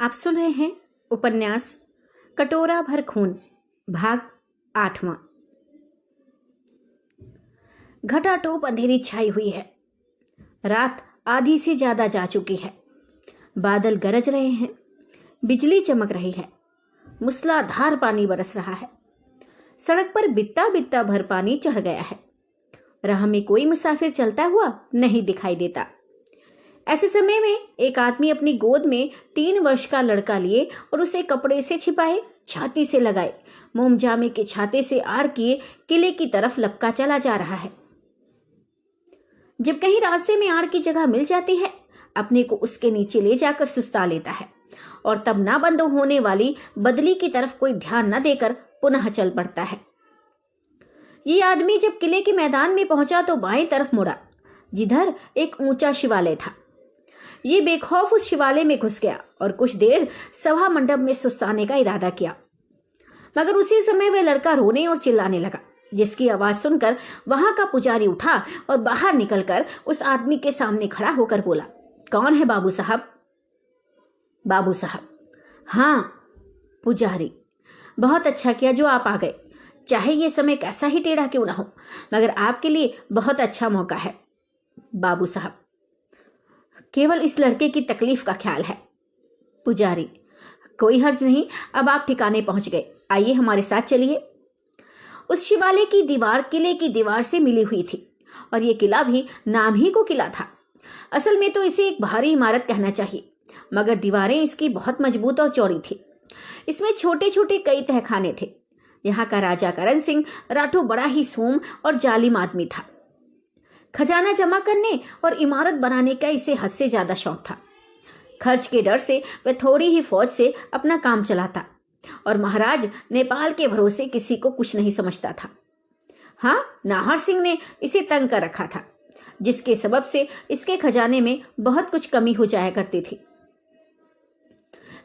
आप सुन रहे हैं उपन्यास कटोरा भर खून, भाग 8वां। घटाटोप अंधेरी छाई हुई है। रात आधी से ज्यादा जा चुकी है। बादल गरज रहे हैं, बिजली चमक रही है, मूसलाधार पानी बरस रहा है। सड़क पर बित्ता बित्ता भर पानी चढ़ गया है। राह में कोई मुसाफिर चलता हुआ नहीं दिखाई देता। ऐसे समय में एक आदमी अपनी गोद में 3 वर्ष का लड़का लिए और उसे कपड़े से छिपाए, छाती से लगाए, मोमजामे के छाते से आड़ किए किले की तरफ लपका चला जा रहा है। जब कहीं रास्ते में आड़ की जगह मिल जाती है, अपने को उसके नीचे ले जाकर सुस्ता लेता है और तब ना बंद होने वाली बदली की तरफ कोई ध्यान न देकर पुनः चल पड़ता है। ये आदमी जब किले के मैदान में पहुंचा तो बाएं तरफ मुड़ा, जिधर एक ऊंचा शिवालय था। ये बेखौफ उस शिवालय में घुस गया और कुछ देर सभा मंडप में सुस्ताने का इरादा किया, मगर उसी समय वह लड़का रोने और चिल्लाने लगा, जिसकी आवाज सुनकर वहां का पुजारी उठा और बाहर निकलकर उस आदमी के सामने खड़ा होकर बोला, कौन है बाबू साहब? बाबू साहब? हाँ पुजारी, बहुत अच्छा किया जो आप आ गए। चाहे ये समय कैसा ही टेढ़ा क्यों ना हो, मगर आपके लिए बहुत अच्छा मौका है। बाबू साहब, केवल इस लड़के की तकलीफ का ख्याल है। पुजारी, कोई हर्ज नहीं, अब आप ठिकाने पहुंच गए, आइए हमारे साथ चलिए। उस शिवालय की दीवार किले की दीवार से मिली हुई थी और यह किला भी नाम ही को किला था। असल में तो इसे एक भारी इमारत कहना चाहिए, मगर दीवारें इसकी बहुत मजबूत और चौड़ी थी। इसमें छोटे छोटे कई तहखाने थे। यहाँ का राजा करण सिंह राठौर बड़ा ही सोम और जालिम आदमी था। खजाना जमा करने और इमारत बनाने का इसे हद से ज्यादा शौक था। खर्च के डर से वह थोड़ी ही फौज से अपना काम चलाता और महाराज नेपाल के भरोसे किसी को कुछ नहीं समझता था। हाँ, नाहर सिंह ने इसे तंग कर रखा था, जिसके सबब से इसके खजाने में बहुत कुछ कमी हो जाया करती थी।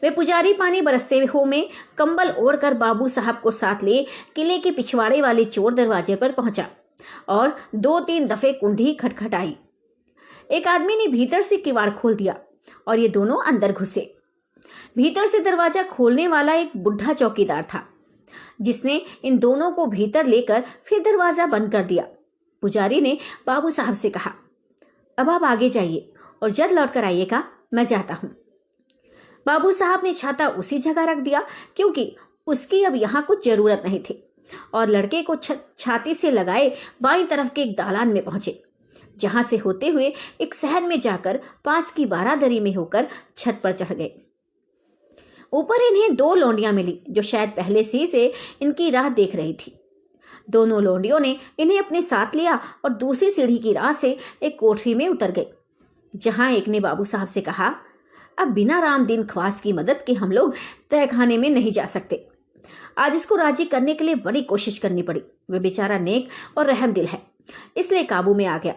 वे पुजारी पानी बरसते हुए में कंबल ओढ़कर बाबू साहब को साथ ले किले के पिछवाड़े वाले चोर दरवाजे पर पहुंचा और 2-3 दफे कुंडी खटखटाई। एक आदमी ने भीतर से किवाड़ खोल दिया और ये दोनों अंदर घुसे। भीतर से दरवाजा खोलने वाला एक बुढ़ा चौकीदार था, जिसने इन दोनों को भीतर लेकर फिर दरवाजा बंद कर दिया। पुजारी ने बाबू साहब से कहा, अब आप आगे जाइए और जल्द लौट कर आइएगा, मैं जाता हूं। बाबू साहब ने छाता उसी जगह रख दिया, क्योंकि उसकी अब यहां कुछ जरूरत नहीं थी, और लड़के को छाती से लगाए बाईं तरफ के एक दालान में पहुंचे, जहां से होते हुए एक शहर में जाकर पास की बारादरी में होकर छत पर चढ़ गए। ऊपर इन्हें 2 लौंडियां मिली, जो शायद पहले से इनकी राह देख रही थी। दोनों लौंडियों ने इन्हें अपने साथ लिया और दूसरी सीढ़ी की राह से एक कोठरी में उतर गई, जहां एक ने बाबू साहब से कहा, अब बिना राम दिन ख्वास की मदद के हम लोग तहखाने में नहीं जा सकते। आज इसको राजी करने के लिए बड़ी कोशिश करनी पड़ी। वह बेचारा नेक और रहम दिल है, इसलिए काबू में आ गया।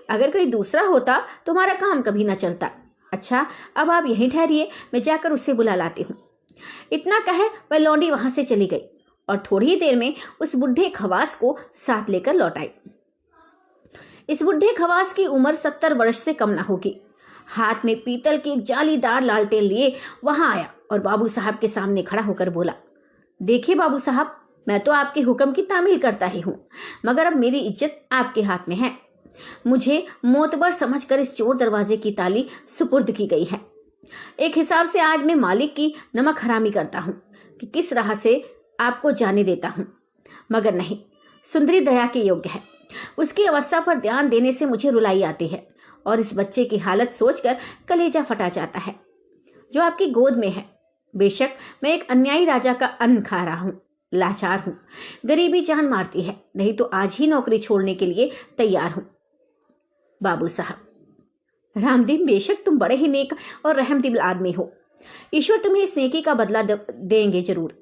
अगर कोई दूसरा होता तो हमारा काम कभी ना चलता। अच्छा, अब आप यहीं ठहरिए, मैं जाकर उसे बुला लाती हूँ। इतना कहे वह लौंडी वहां से चली गई और थोड़ी ही देर में उस बुढ़े खवास को साथ लेकर लौट आई। इस बुढ़े खवास की उम्र 70 वर्ष से कम ना होगी। हाथ में पीतल की एक जालीदार लालटेन लिए वहां आया और बाबू साहब के सामने खड़ा होकर बोला, देखिए बाबू साहब, मैं तो आपके हुक्म की तामील करता ही हूँ, मगर अब मेरी इज्जत आपके हाथ में है। मुझे मोतबर समझकर इस चोर दरवाजे की ताली सुपुर्द की गई है। एक हिसाब से आज मैं मालिक की नमक हरामी करता हूँ कि किस राह से आपको जाने देता हूँ, मगर नहीं, सुंदरी दया के योग्य है। उसकी अवस्था पर ध्यान देने से मुझे रुलाई आती है और इस बच्चे की हालत सोचकर कलेजा फटा जाता है, जो आपकी गोद में है। बेशक मैं एक अन्यायी राजा का अन्न खा रहा हूँ, लाचार हूँ, गरीबी जान मारती है, नहीं तो आज ही नौकरी छोड़ने के लिए तैयार हूँ। बाबू साहब, रामदीन, बेशक तुम बड़े ही नेक और रहमदिल आदमी हो। ईश्वर तुम्हें इस नेकी का बदला देंगे जरूर।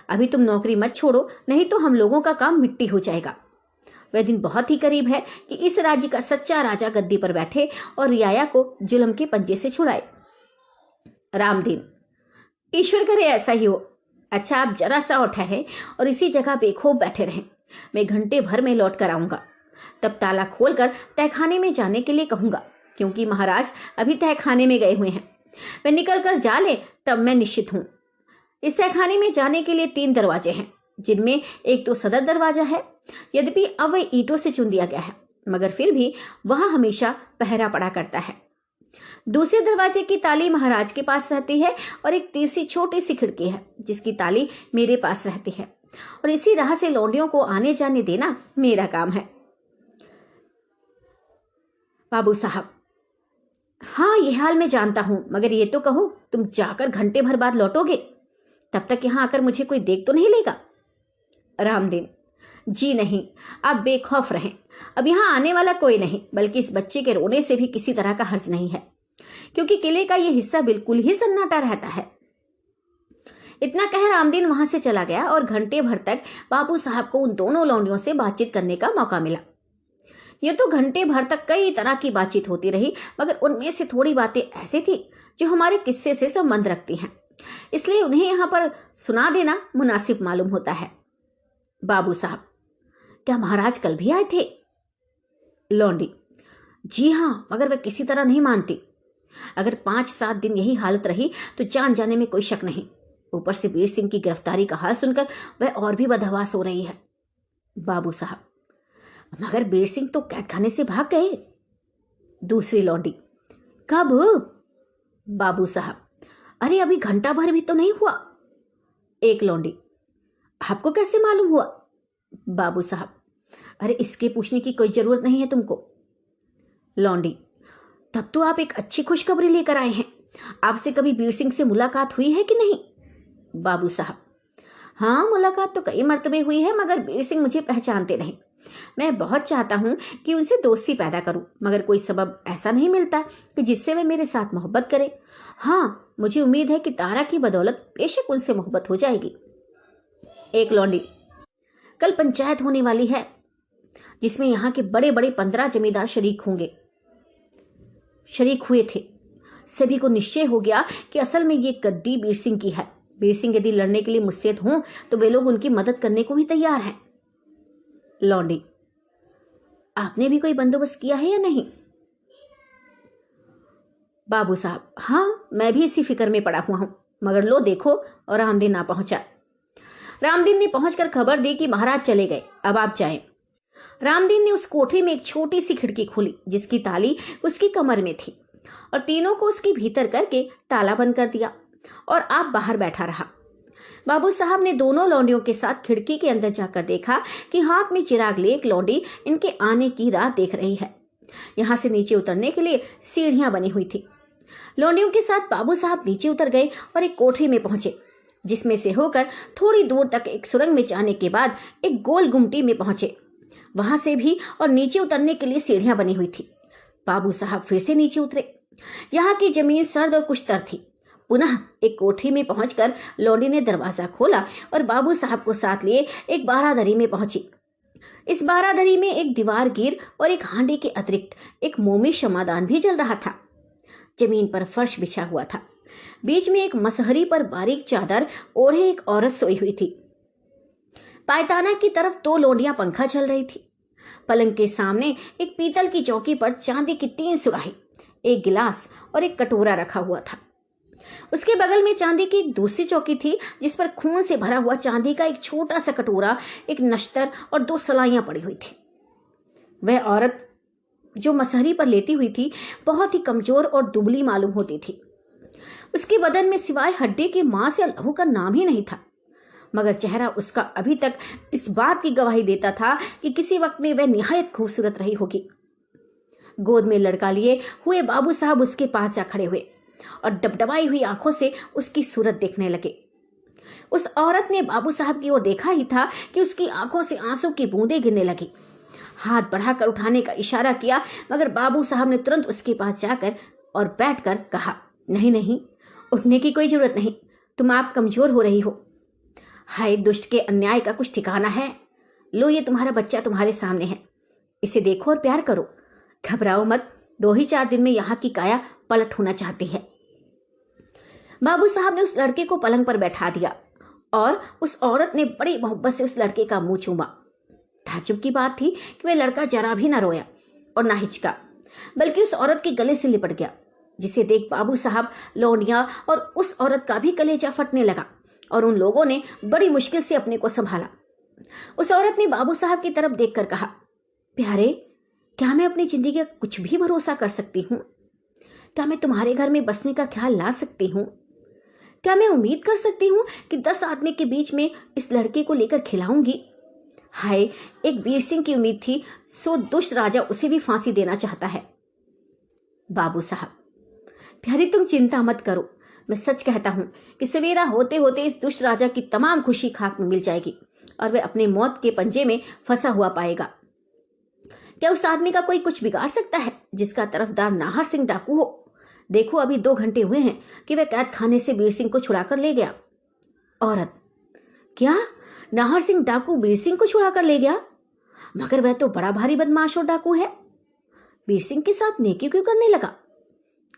अभी तुम नौकरी मत छोड़ो, नहीं तो हम लोगों का काम मिट्टी हो जाएगा। वह दिन बहुत ही करीब है कि इस राज्य का सच्चा राजा गद्दी पर बैठे और रियाया को जुल्म के पंजे से छुड़ाए। रामदीन, ईश्वर करे ऐसा ही हो। अच्छा, आप जरा सा और ठहरें और इसी जगह बेखौफ बैठे रहें। मैं घंटे भर में लौट कर आऊंगा, तब ताला खोलकर तहखाने में जाने के लिए कहूंगा, क्योंकि महाराज अभी तहखाने में गए हुए हैं। वे निकल कर जा ले तब मैं निश्चित हूं। इस तहखाने में जाने के लिए 3 दरवाजे हैं, जिनमें एक तो सदर दरवाजा है। यद्यपि अब वह ईंटों से चुन दिया गया है, मगर फिर भी वहां हमेशा पहरा पड़ा करता है। दूसरे दरवाजे की ताली महाराज के पास रहती है और एक तीसरी छोटी सी खिड़की है जिसकी ताली मेरे पास रहती है, और इसी राह से लौंडियों को आने जाने देना मेरा काम है। बाबू साहब, हाँ, यह हाल मैं जानता हूं, मगर ये तो कहो, तुम जाकर घंटे भर बाद लौटोगे? तब तक यहां आकर मुझे कोई देख तो नहीं लेगा? रामदीन, जी नहीं, आप बेखौफ रहें। अब यहां आने वाला कोई नहीं, बल्कि इस बच्चे के रोने से भी किसी तरह का हर्ज नहीं है, क्योंकि किले का यह हिस्सा बिल्कुल ही सन्नाटा रहता है। इतना कह रामदीन वहां से चला गया और घंटे भर तक बाबू साहब को उन दोनों लौंडियों से बातचीत करने का मौका मिला। ये तो घंटे भर तक कई तरह की बातचीत होती रही, मगर उनमें से थोड़ी बातें ऐसी थी जो हमारे किस्से से संबंध रखती हैं, इसलिए उन्हें यहां पर सुना देना मुनासिब मालूम होता है। बाबू साहब, क्या महाराज कल भी आए थे? लौंडी, जी हां, मगर वह किसी तरह नहीं मानती। अगर 5-7 दिन यही हालत रही तो जान जाने में कोई शक नहीं। ऊपर से वीर सिंह की गिरफ्तारी का हाल सुनकर वह और भी बदहवास हो रही है। बाबू साहब, मगर वीर सिंह तो कैदखाने से भाग गए। दूसरी लौंडी, कब? बाबू साहब, अरे अभी घंटा भर भी तो नहीं हुआ। एक लौंडी, आपको कैसे मालूम हुआ? बाबू साहब, अरे इसके पूछने की कोई जरूरत नहीं है तुमको। लौंडी, तब तो आप एक अच्छी खुशखबरी लेकर आए हैं। आपसे कभी वीर सिंह से मुलाकात हुई है कि नहीं? बाबू साहब, हाँ, मुलाकात तो कई मर्तबे हुई है, मगर वीर सिंह मुझे पहचानते नहीं। मैं बहुत चाहता हूं कि उनसे दोस्ती पैदा करूं, मगर कोई सबब ऐसा नहीं मिलता कि जिससे वे मेरे साथ मोहब्बत करें। हाँ, मुझे उम्मीद है कि तारा की बदौलत बेशक उनसे मोहब्बत हो जाएगी। एक लौंडी, कल पंचायत होने वाली है, जिसमें यहाँ के बड़े बड़े 15 जमींदार शरीक हुए थे। सभी को निश्चय हो गया कि असल में ये गद्दी वीर सिंह की है। वीर सिंह यदि लड़ने के लिए मुस्तैद हों तो वे लोग उनकी मदद करने को भी तैयार हैं। लौंडी, आपने भी कोई बंदोबस्त किया है या नहीं? बाबू साहब, हाँ, मैं भी इसी फिक्र में पड़ा हुआ हूं, मगर लो देखो, और रामदीन ना पहुंचा। रामदीन ने पहुंचकर खबर दी कि महाराज चले गए, अब आप जाएं। रामदीन ने उस कोठरी में एक छोटी सी खिड़की खोली जिसकी ताली उसकी कमर में थी, और तीनों को उसके भीतर करके ताला बंद कर दिया और आप बाहर बैठा रहा। बाबू साहब ने दोनों लौंडियों के साथ खिड़की के अंदर जाकर देखा कि हाथ में चिराग लिए एक लौंडी इनके आने की राह देख रही है। यहां से नीचे उतरने के लिए सीढ़ियां बनी हुई थी। लौंडियों के साथ बाबू साहब नीचे उतर गए और एक कोठरी में पहुंचे, जिसमें से होकर थोड़ी दूर तक एक सुरंग में जाने के बाद एक गोल गुमटी में पहुंचे। वहां से भी और नीचे उतरने के लिए सीढ़ियां बनी हुई थी। बाबू साहब फिर से नीचे उतरे। यहाँ की जमीन सर्द और कुछतर थी। पुनः एक कोठरी में पहुंचकर लौंडी ने दरवाजा खोला और बाबू साहब को साथ लिए एक बारादरी में पहुंची। इस बारादरी में एक दीवार गिर और एक हांडी के अतिरिक्त एक मोमी शमादान भी जल रहा था। जमीन पर फर्श बिछा हुआ था। बीच में एक मसहरी पर बारीक चादर ओढ़े एक औरत सोई हुई थी। पायताना की तरफ 2 लौंडियां पंखा चल रही थी। पलंग के सामने एक पीतल की चौकी पर चांदी की 3 सुराही, एक गिलास और एक कटोरा रखा हुआ था। उसके बगल में चांदी की एक दूसरी चौकी थी, जिस पर खून से भरा हुआ चांदी का एक छोटा सा कटोरा, एक नश्तर और 2 सलाइयां पड़ी हुई थी। वह औरत जो मसहरी पर लेटी हुई थी बहुत ही कमजोर और दुबली मालूम होती थी। उसके बदन में सिवाय हड्डी के मांस या लहू का नाम ही नहीं था, मगर चेहरा उसका अभी तक इस बात की गवाही देता था कि किसी वक्त में वह निहायत खूबसूरत रही होगी। गोद में लड़का लिए हुए बाबू साहब उसके पास जा खड़े हुए और डबडबाई हुई आंखों से उसकी सूरत देखने लगे। उस औरत ने बाबू साहब की ओर देखा ही था कि उसकी आंखों से आंसू की बूंदें गिरने लगी। हाथ बढ़ाकर उठाने का इशारा किया, मगर बाबू साहब ने तुरंत उसके पास जाकर और बैठकर कहा, नहीं नहीं, उठने की कोई जरूरत नहीं, तुम आप कमजोर हो रही हो। हाय, दुष्ट के अन्याय का कुछ ठिकाना है। लो, ये तुम्हारा बच्चा तुम्हारे सामने है, इसे देखो और प्यार करो। घबराओ मत, 2 ही 4 दिन में यहाँ की काया पलट होना चाहती है। बाबू साहब ने उस लड़के को पलंग पर बैठा दिया और उस औरत ने बड़ी मोहब्बत से उस लड़के का मुंह चूमा। ताज्जुब की बात थी कि वह लड़का जरा भी न रोया और न हिचका, बल्कि उस औरत के गले से लिपट गया। जिसे देख बाबू साहब, लौंडिया और उस औरत का भी कलेजा फटने लगा और उन लोगों ने बड़ी मुश्किल से अपने को संभाला। उस औरत ने बाबू साहब की तरफ देखकर कहा, प्यारे, क्या मैं अपनी जिंदगी का कुछ भी भरोसा कर सकती हूँ? क्या मैं तुम्हारे घर में बसने का ख्याल ला सकती हूँ? क्या मैं उम्मीद कर सकती हूँ कि 10 आदमी के बीच में इस लड़के को लेकर खिलाऊंगी? हाय, एक वीर सिंह की उम्मीद थी, सो दुष्ट राजा उसे भी फांसी देना चाहता है। बाबू साहब, प्यारी, तुम चिंता मत करो। मैं सच कहता हूं कि सवेरा होते होते इस दुष्ट राजा की तमाम खुशी खाक में मिल जाएगी और वह अपने मौत के पंजे में फंसा हुआ पाएगा। क्या उस आदमी का कोई कुछ बिगाड़ सकता है जिसका तरफदार नाहर सिंह डाकू हो? देखो, अभी 2 घंटे हुए हैं कि वह कैद खाने से वीर सिंह को छुड़ा कर ले गया। औरत, क्या नाहर सिंह डाकू वीर सिंह को छुड़ा कर ले गया? मगर वह तो बड़ा भारी बदमाश और डाकू है। वीर सिंह के साथ नेकी क्यों करने लगा?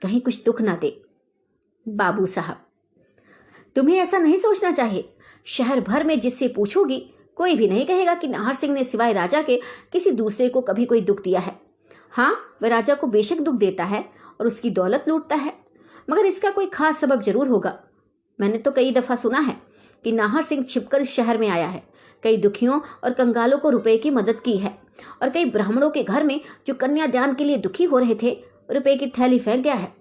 कहीं कुछ दुख ना दे। बाबू साहब, तुम्हें ऐसा नहीं सोचना चाहिए। शहर भर में जिससे पूछोगी, कोई भी नहीं कहेगा कि नाहर सिंह ने सिवाय राजा के किसी दूसरे को कभी कोई दुख दिया है। हाँ, वह राजा को बेशक दुख देता है और उसकी दौलत लूटता है, मगर इसका कोई खास सबब जरूर होगा। मैंने तो कई दफा सुना है कि नाहर सिंह छिपकर इस शहर में आया है, कई दुखियों और कंगालों को रुपए की मदद की है और कई ब्राह्मणों के घर में जो कन्यादान के लिए दुखी हो रहे थे, रुपए की थैली फेंक गया है।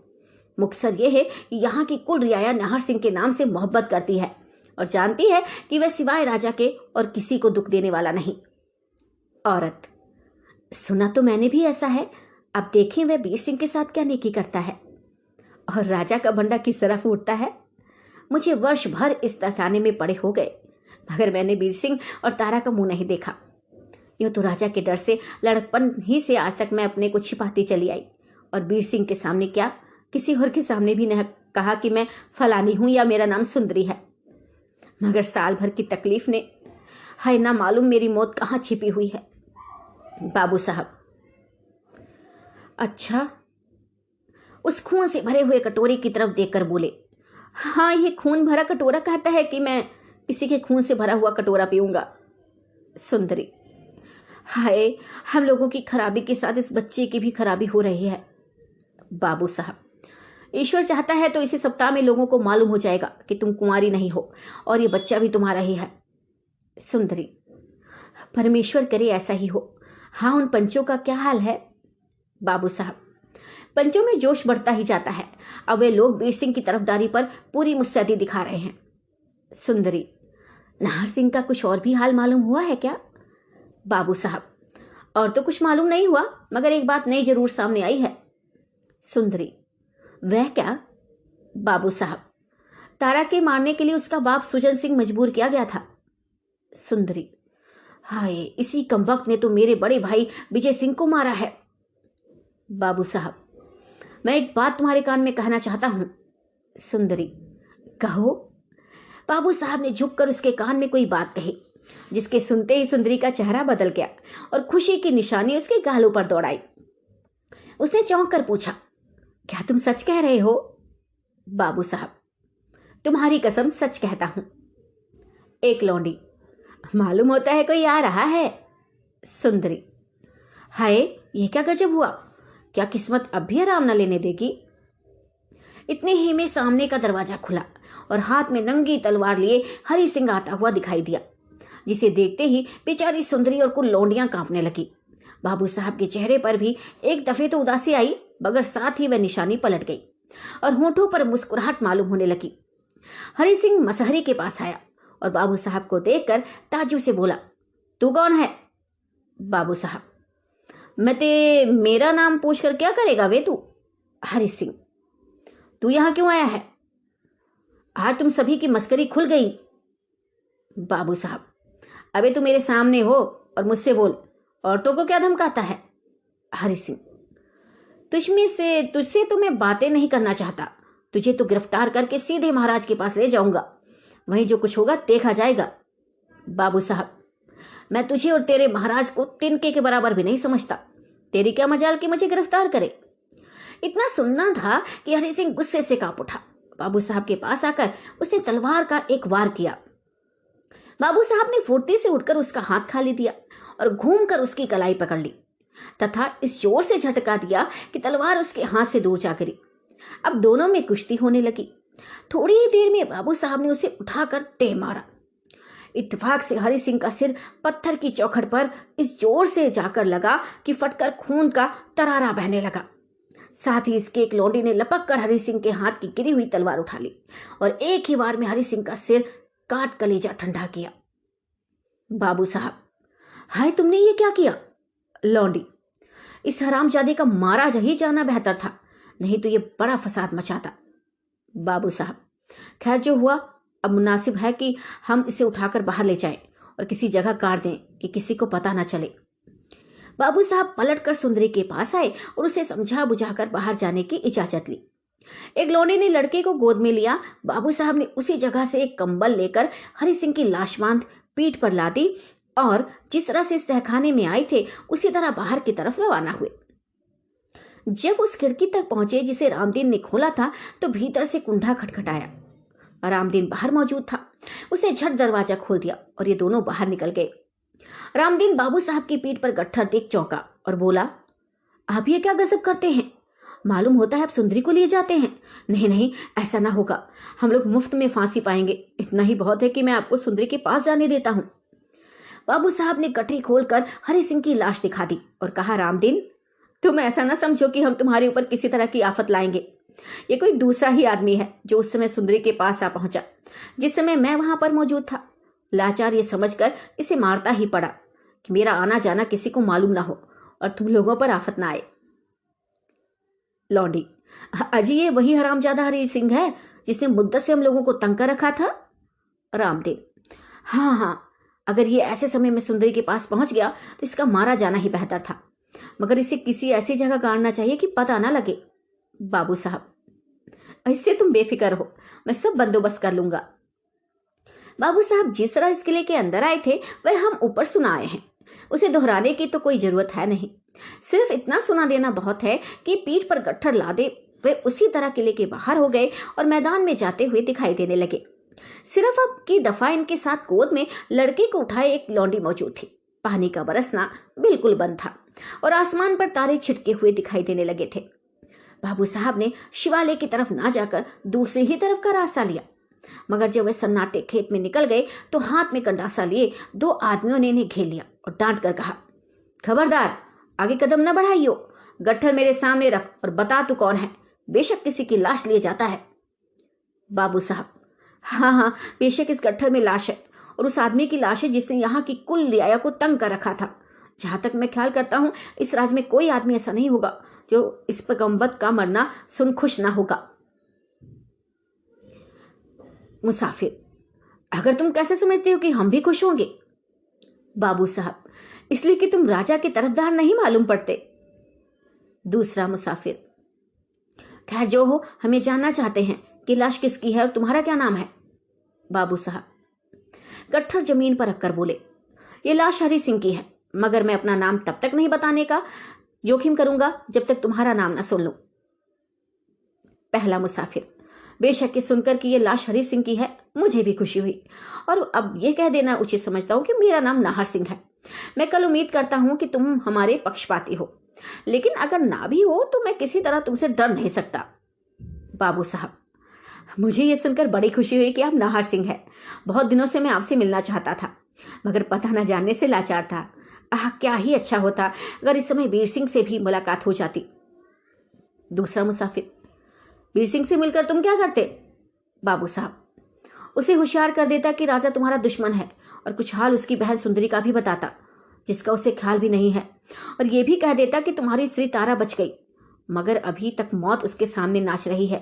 मुक्सर यह है कि यहाँ की कुल रियाया नाहर सिंह के नाम से मोहब्बत करती है और जानती है कि वह सिवाय राजा के और किसी को दुख देने वाला नहीं। औरत, सुना तो मैंने भी ऐसा है। अब देखें वह वीर सिंह के साथ क्या नेकी करता है और राजा का बंडा किस तरह फूटता है। मुझे वर्ष भर इस तहखाने में पड़े हो गए, मगर मैंने वीर सिंह और तारा का मुंह नहीं देखा। यूं तो राजा के डर से लड़कपन ही से आज तक मैं अपने को छिपाती चली आई और वीर सिंह के सामने क्या, किसी और के सामने भी न कहा कि मैं फलानी हूं या मेरा नाम सुंदरी है। मगर साल भर की तकलीफ ने, हाय, ना मालूम मेरी मौत कहाँ छिपी हुई है। बाबू साहब, अच्छा, उस खून से भरे हुए कटोरे की तरफ देखकर बोले, हाँ, ये खून भरा कटोरा कहता है कि मैं किसी के खून से भरा हुआ कटोरा पीऊंगा। सुंदरी, हाय, हम लोगों की खराबी के साथ इस बच्चे की भी खराबी हो रही है। बाबू साहब, ईश्वर चाहता है तो इसी सप्ताह में लोगों को मालूम हो जाएगा कि तुम कुंवारी नहीं हो और ये बच्चा भी तुम्हारा ही है। सुंदरी, परमेश्वर करे ऐसा ही हो। हाँ, उन पंचों का क्या हाल है? बाबू साहब, पंचों में जोश बढ़ता ही जाता है। अब वे लोग वीर सिंह की तरफदारी पर पूरी मुस्तैदी दिखा रहे हैं। सुंदरी, नाहर सिंह का कुछ और भी हाल मालूम हुआ है क्या? बाबू साहब, और तो कुछ मालूम नहीं हुआ, मगर एक बात नई जरूर सामने आई है। सुंदरी, वह क्या? बाबू साहब, तारा के मारने के लिए उसका बाप सुजन सिंह मजबूर किया गया था। सुंदरी, हाय, इसी कमबख्त ने तो मेरे बड़े भाई विजय सिंह को मारा है। बाबू साहब, मैं एक बात तुम्हारे कान में कहना चाहता हूं। सुंदरी, कहो। बाबू साहब ने झुककर उसके कान में कोई बात कही, जिसके सुनते ही सुंदरी का चेहरा बदल गया और खुशी की निशानी उसके गालों पर दौड़ाई। उसने चौंक कर पूछा, क्या तुम सच कह रहे हो? बाबू साहब, तुम्हारी कसम सच कहता हूं। एक लौंडी, मालूम होता है कोई आ रहा है। सुंदरी, हाय, ये क्या गजब हुआ। क्या किस्मत अब भी आराम न लेने देगी? इतने ही में सामने का दरवाजा खुला और हाथ में नंगी तलवार लिए हरि सिंह आता हुआ दिखाई दिया, जिसे देखते ही बेचारी सुंदरी और कुल लौंडियां कांपने लगी। बाबू साहब के चेहरे पर भी एक दफे तो उदासी आई, मगर साथ ही वह निशानी पलट गई और होठों पर मुस्कुराहट मालूम होने लगी। हरि सिंह मसहरी के पास आया और बाबू साहब को देखकर ताज्जुब से बोला, तू कौन है? बाबू साहब, मैं ते मेरा नाम पूछकर क्या करेगा वे तू? हरि सिंह, तू यहां क्यों आया है? आज तुम सभी की मस्करी खुल गई। बाबू साहब, अबे तू मेरे सामने हो और मुझसे बोल, औरतों को क्या धमकाता है? हरि सिंह, तुझसे तो मैं बातें नहीं करना चाहता। तुझे तो गिरफ्तार करके सीधे महाराज के पास ले जाऊंगा, वहीं जो कुछ होगा देखा जाएगा। बाबू साहब, मैं तुझे और तेरे महाराज को तिनके के बराबर भी नहीं समझता। तेरी क्या मजाल कि मुझे गिरफ्तार करे। इतना सुनना था कि हरि सिंह गुस्से से कांप उठा। बाबू साहब के पास आकर उसने तलवार का एक वार किया। बाबू साहब ने फुर्ती से उठकर उसका हाथ खाली दिया और घूमकर उसकी कलाई पकड़ ली तथा इस जोर से झटका दिया कि तलवार उसके हाथ से दूर जा गिरी। अब दोनों में कुश्ती होने लगी। थोड़ी ही देर में बाबू साहब ने उसे उठाकर दे मारा। इत्तेफाक से हरि सिंह का सिर पत्थर की चौखट पर इस जोर से जाकर लगा कि फटकर खून का तरारा बहने लगा। साथ ही इसके एक लौंडी ने लपक कर हरि सिंह के हाथ की गिरी हुई तलवार उठा ली और एक ही वार में हरि सिंह का सिर काट कलेजा ठंडा किया। बाबू साहब, हाय तुमने ये क्या किया? लौंडी, इस हरामजादे का मारा ही जाना बेहतर था, नहीं तो ये बड़ा फसाद मचाता। बाबू साहब, खैर जो हुआ अब मुनासिब है कि हम इसे उठाकर बाहर ले जाएं और किसी जगह गाड़ दें कि किसी को पता ना चले। बाबू साहब पलटकर सुंदरी के पास आए और उसे समझा बुझाकर बाहर जाने की इजाजत ली। एक लौंडे ने लड़के को गोद में लिया। बाबू साहब ने उसी जगह से एक कंबल लेकर हरि सिंह की लाश बांध पीठ पर ला दी और जिस तरह से इस तहखाने में आए थे उसी तरह बाहर की तरफ रवाना हुए। जब उस खिड़की तक पहुंचे जिसे रामदीन ने खोला था तो भीतर से कुंडा खटखटाया। रामदीन बाहर मौजूद था। उसे झट दरवाजा खोल दिया और ये दोनों बाहर निकल गए। रामदीन बाबू साहब की पीठ पर गट्ठर देख चौंका और बोला, आप ये क्या गजब करते हैं? मालूम होता है आप सुंदरी को लिए जाते हैं। नहीं नहीं, ऐसा ना होगा, हम लोग मुफ्त में फांसी पाएंगे। इतना ही बहुत है कि मैं आपको सुंदरी के पास जाने देता हूं। बाबू साहब ने गठरी खोलकर हरि सिंह की लाश दिखा दी और कहा, रामदीन, तुम ऐसा ना समझो कि हम तुम्हारे ऊपर किसी तरह की आफत लाएंगे। ये कोई दूसरा ही आदमी है जो उस समय सुंदरी के पास आ पहुंचा जिस समय मैं वहां पर मौजूद था। लाचार ये समझकर इसे मारता ही पड़ा कि मेरा आना जाना किसी को मालूम ना हो और तुम लोगों पर आफत ना आए। लौंडी, अजी ये वही हरामजादा हरि सिंह है जिसने मुद्दत से हम लोगों को तंग कर रखा था। रामदेव, हाँ, अगर ये ऐसे समय में सुंदरी के पास पहुंच गया तो इसका मारा जाना ही बेहतर था, मगर इसे किसी ऐसी जगह गाड़ना चाहिए कि पता ना लगे। बाबू साहब, इससे तुम बेफिक्र हो, मैं सब बंदोबस्त कर लूंगा। बाबू साहब जिस तरह इस किले के अंदर आए थे वह हम ऊपर सुना आए हैं। उसे दोहराने की तो कोई जरूरत है नहीं, सिर्फ इतना सुना देना बहुत है कि पीठ पर गट्ठर लादे वे उसी तरह किले के बाहर हो गए और मैदान में जाते हुए दिखाई देने लगे। सिर्फ अब की दफा इनके साथ गोद में लड़के को उठाए एक लौंडी मौजूद थी। पानी का बरसना बिल्कुल बंद था और आसमान पर तारे छिटके हुए दिखाई देने लगे थे। बाबू साहब ने शिवालय की तरफ ना जाकर दूसरी ही तरफ का रास्ता लिया, मगर जब वे सन्नाटे खेत में निकल गए तो हाथ में कंडासा लिए दो आदमियों ने इन्हें घेर लिया और डांट कर कहा, खबरदार, आगे कदम न बढ़ाइयो, गट्ठर मेरे सामने रख और बता तू कौन है, बेशक किसी की लाश लिए जाता है। बाबू साहब, हाँ, बेशक इस गट्ठर में लाश है और उस आदमी की लाश है जिसने यहाँ की कुल रियाया को तंग कर रखा था। जहां तक मैं ख्याल करता हूं इस राज्य में कोई आदमी ऐसा नहीं होगा जो इस पैगंबर का मरना सुन खुश ना होगा। मुसाफिर, अगर तुम कैसे समझते हो कि हम भी खुश होंगे? बाबू साहब, इसलिए कि तुम राजा के तरफदार नहीं मालूम पड़ते। दूसरा मुसाफिर, खैर जो हो, हमें जानना चाहते हैं कि लाश किसकी है और तुम्हारा क्या नाम है? बाबू साहब गट्ठर जमीन पर रखकर बोले, ये लाश हरि सिंह की है, मगर मैं अपना नाम तब तक नहीं बताने का जोखिम करूंगा जब तक तुम्हारा नाम ना सुन लूं। पहला मुसाफिर, बेशक ये सुनकर कि ये लाश हरि सिंह की है मुझे भी खुशी हुई और अब यह कह देना उचित समझता हूं कि मेरा नाम नाहर सिंह है। मैं कल उम्मीद करता हूं कि तुम हमारे पक्षपाती हो, लेकिन अगर ना भी हो तो मैं किसी तरह तुमसे डर नहीं सकता। बाबू साहब, मुझे यह सुनकर बड़ी खुशी हुई कि आप नाहर सिंह हैं। बहुत दिनों से मैं आपसे मिलना चाहता था, मगर पता न जानने से लाचार था। क्या ही अच्छा होता अगर इस समय वीर सिंह से भी मुलाकात हो जाती। दूसरा मुसाफिर, वीर सिंह से मिलकर तुम क्या करते? बाबू साहब, उसे होशियार कर देता कि राजा तुम्हारा दुश्मन है और कुछ हाल उसकी बहन सुंदरी का भी बताता जिसका उसे ख्याल भी नहीं है, और यह भी कह देता कि तुम्हारी स्त्री तारा बच गई मगर अभी तक मौत उसके सामने नाच रही है।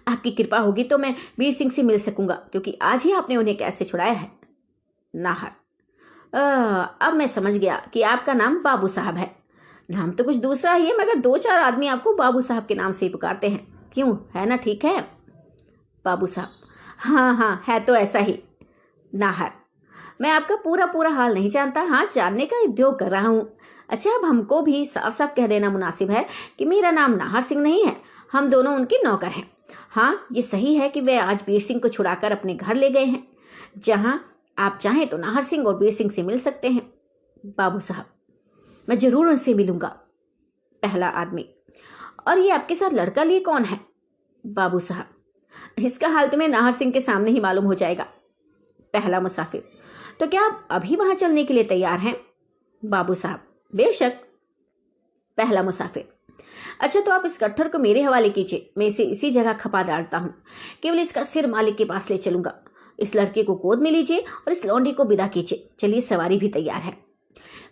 आपकी कृपा होगी तो मैं वीर सिंह से मिल सकूंगा, क्योंकि आज ही आपने उन्हें कैसे छुड़ाया है। नाहर, अब मैं समझ गया कि आपका नाम बाबू साहब है। नाम तो कुछ दूसरा ही है, मगर दो चार आदमी आपको बाबू साहब के नाम से ही पुकारते हैं, क्यों, है ना? ठीक है। बाबू साहब, हाँ, है तो ऐसा ही। नाहर, मैं आपका पूरा हाल नहीं जानता, हाँ जानने का उद्योग कर रहा हूँ। अच्छा, अब हमको भी साफ साफ कह देना मुनासिब है कि मेरा नाम नाहर सिंह नहीं है, हम दोनों उनके नौकर हैं। हाँ, ये सही है कि वे आज वीर सिंह को छुड़ाकर अपने घर ले गए हैं। जहां आप चाहें तो नाहर सिंह और वीर सिंह से मिल सकते हैं। बाबू साहब, मैं जरूर उनसे मिलूंगा। पहला आदमी, और ये आपके साथ लड़का लिए कौन है? बाबू साहब, इसका हाल तुम्हें नाहर सिंह के सामने ही मालूम हो जाएगा। पहला मुसाफिर, तो क्या आप अभी वहां चलने के लिए तैयार हैं? बाबू साहब, बेशक। पहला मुसाफिर, अच्छा तो आप इस गट्ठर को मेरे हवाले कीजिए, मैं इसे इसी जगह खपा डालता हूं। केवल इसका सिर मालिक के पास ले चलूंगा। इस लड़के को गोद में लीजिए और इस लौंडी को विदा कीजिए। चलिए, सवारी भी तैयार है।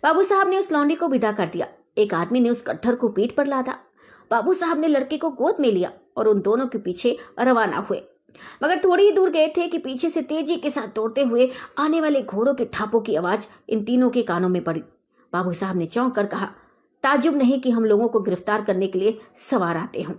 बाबू साहब ने उस लौंडी को विदा कर दिया। एक आदमी ने उस गट्ठर को पीठ पर लादा। बाबू साहब ने लड़के को गोद में लिया और उन दोनों के पीछे रवाना हुए। मगर थोड़ी ही दूर गए थे कि पीछे से तेजी के साथ दौड़ते हुए आने वाले घोड़ों के ठापों की आवाज इन तीनों के कानों में पड़ी। बाबू साहब ने चौंक कर कहा, ताज्जुब नहीं कि हम लोगों को गिरफ्तार करने के लिए सवार आते हों।